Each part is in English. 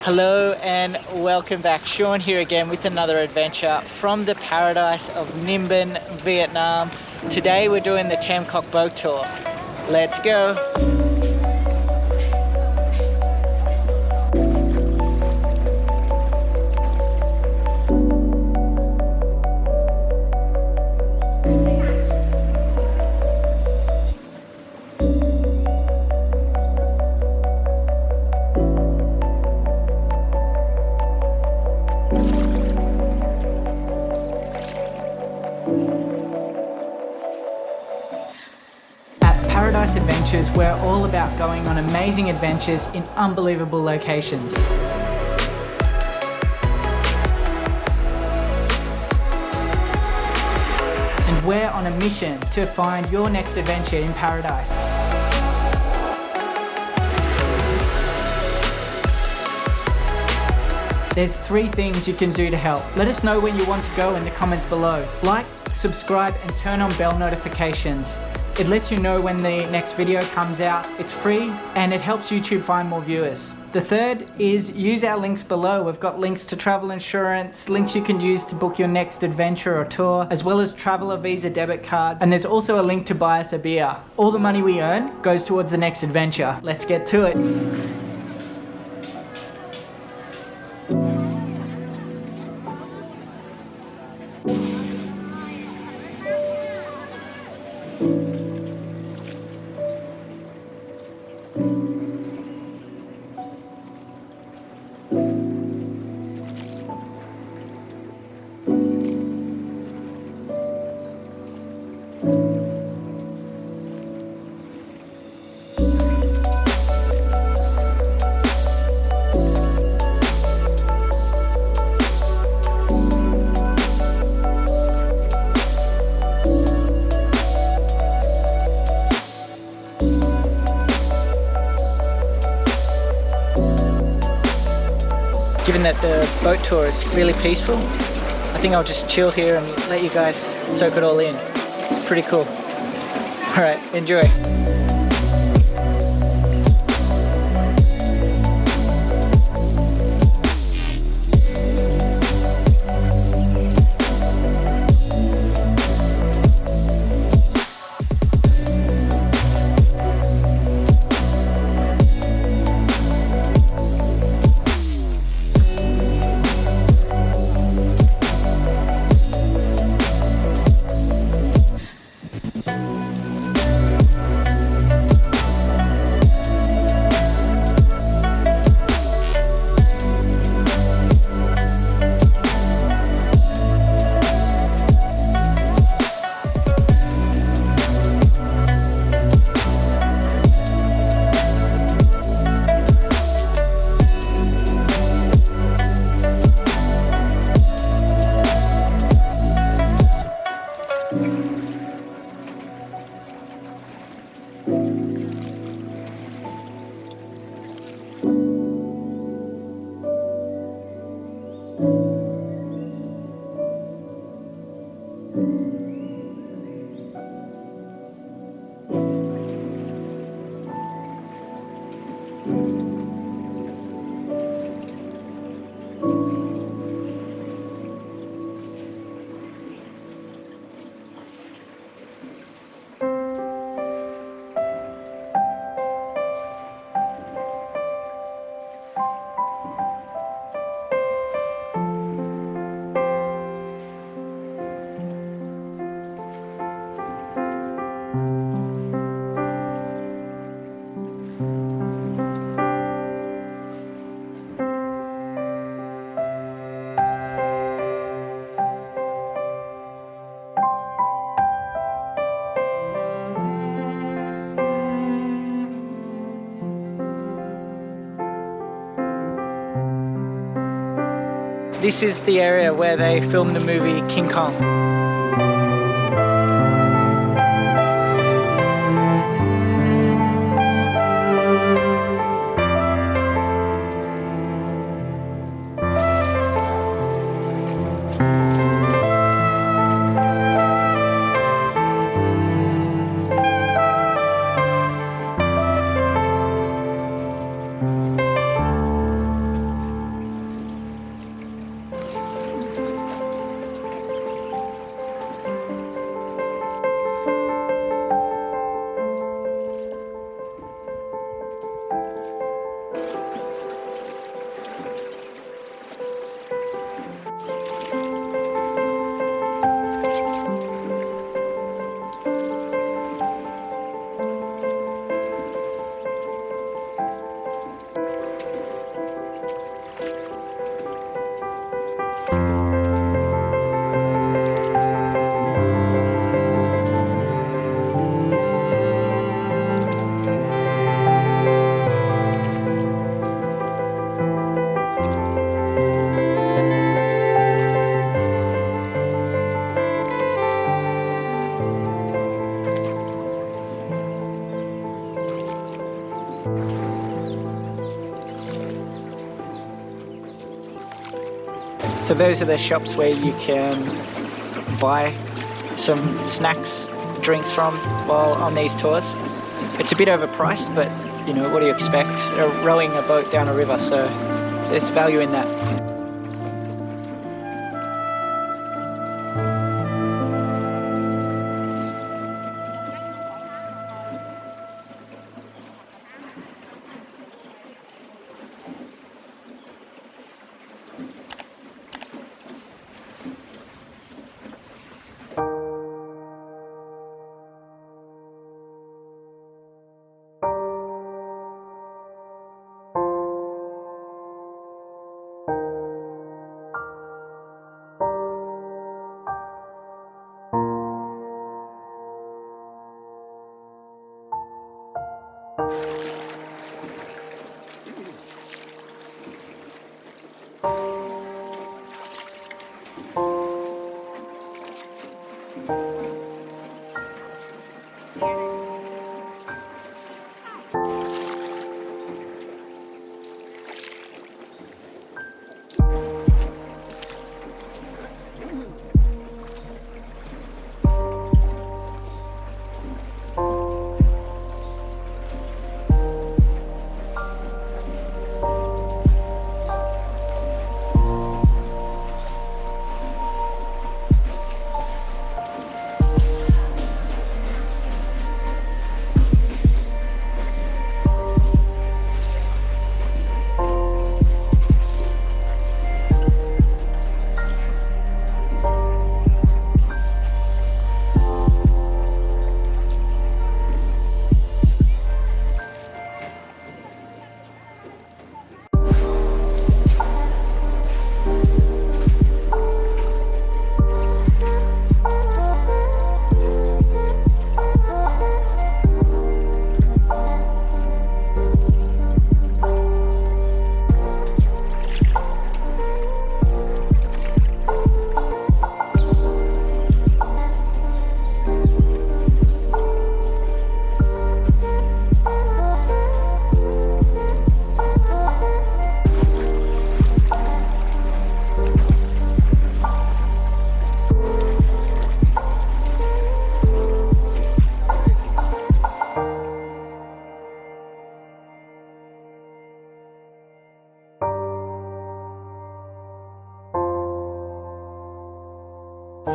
Hello and welcome back. Sean here again with another adventure from the paradise of Ninh, Vietnam. Today we're doing the Tam Coc boat tour. Let's go. Paradise Adventures, we're all about going on amazing adventures in unbelievable locations. And we're on a mission to find your next adventure in paradise. There's 3 things you can do to help. Let us know where you want to go in the comments below. Like, subscribe and turn on bell notifications. It lets you know when the next video comes out. It's free and it helps YouTube find more viewers. The third is use our links below. We've got links to travel insurance, links you can use to book your next adventure or tour, as well as traveler visa debit cards. And there's also a link to buy us a beer. All the money we earn goes towards the next adventure. Let's get to it. Given that the boat tour is really peaceful, I think I'll just chill here and let you guys soak it all in. It's pretty cool. Alright, enjoy. This is the area where they filmed the movie King Kong. So those are the shops where you can buy some snacks, drinks from while on these tours. It's a bit overpriced, but you know, what do you expect? They're rowing a boat down a river, so there's value in that.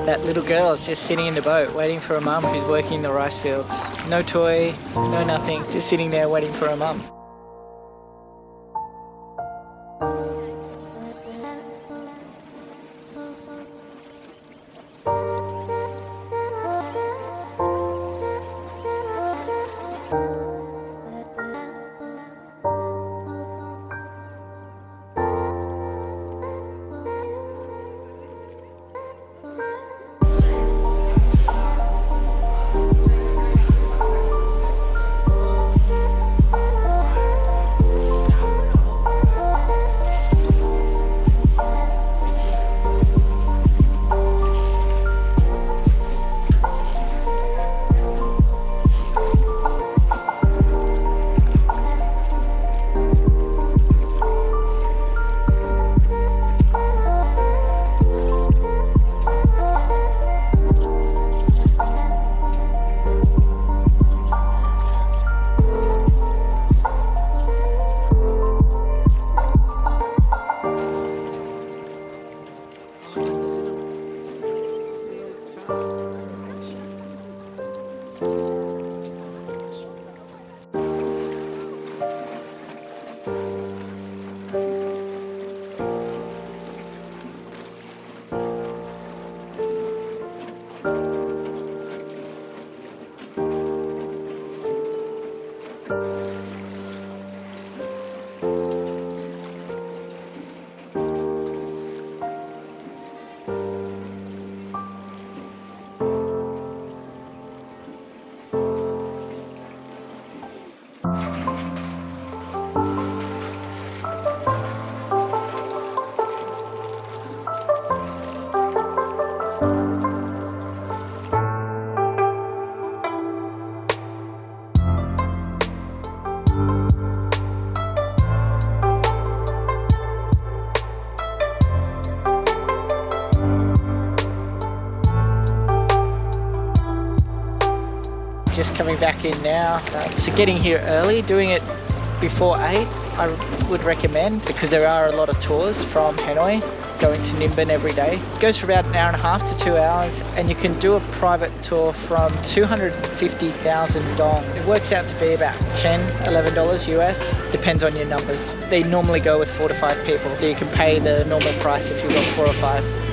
That little girl is just sitting in the boat waiting for her mum who's working in the rice fields. No toy, no nothing, just sitting there waiting for her mum. just coming back in now. So getting here early, doing it before 8, I would recommend, because there are a lot of tours from Hanoi going to Ninh Binh every day. It goes for about an hour and a half to 2 hours, and you can do a private tour from 250,000 dong. It works out to be about $10–11 US, depends on your numbers. They normally go with 4 to 5 people, so you can pay the normal price if you've got 4 or 5.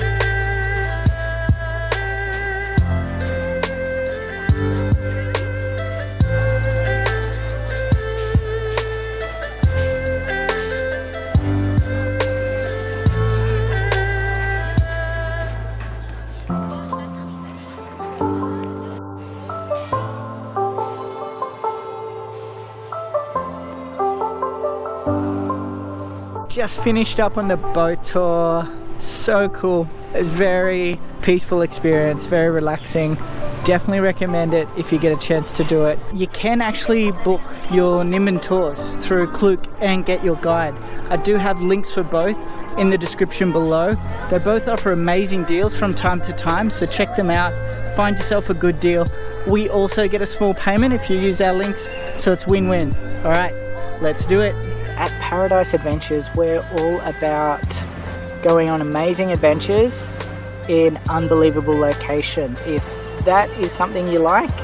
Just finished up on the boat tour. So cool. A very peaceful experience, very relaxing. Definitely recommend it if you get a chance to do it. You can actually book your Ninh Binh tours through Klook and get your guide. I do have links for both in the description below. They both offer amazing deals from time to time, so check them out. Find yourself a good deal. We also get a small payment if you use our links, so it's win-win. All right, let's do it. At Paradise Adventures, we're all about going on amazing adventures in unbelievable locations. If that is something you like,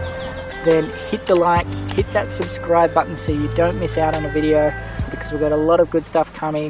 then hit the like, hit that subscribe button so you don't miss out on a video, because we've got a lot of good stuff coming.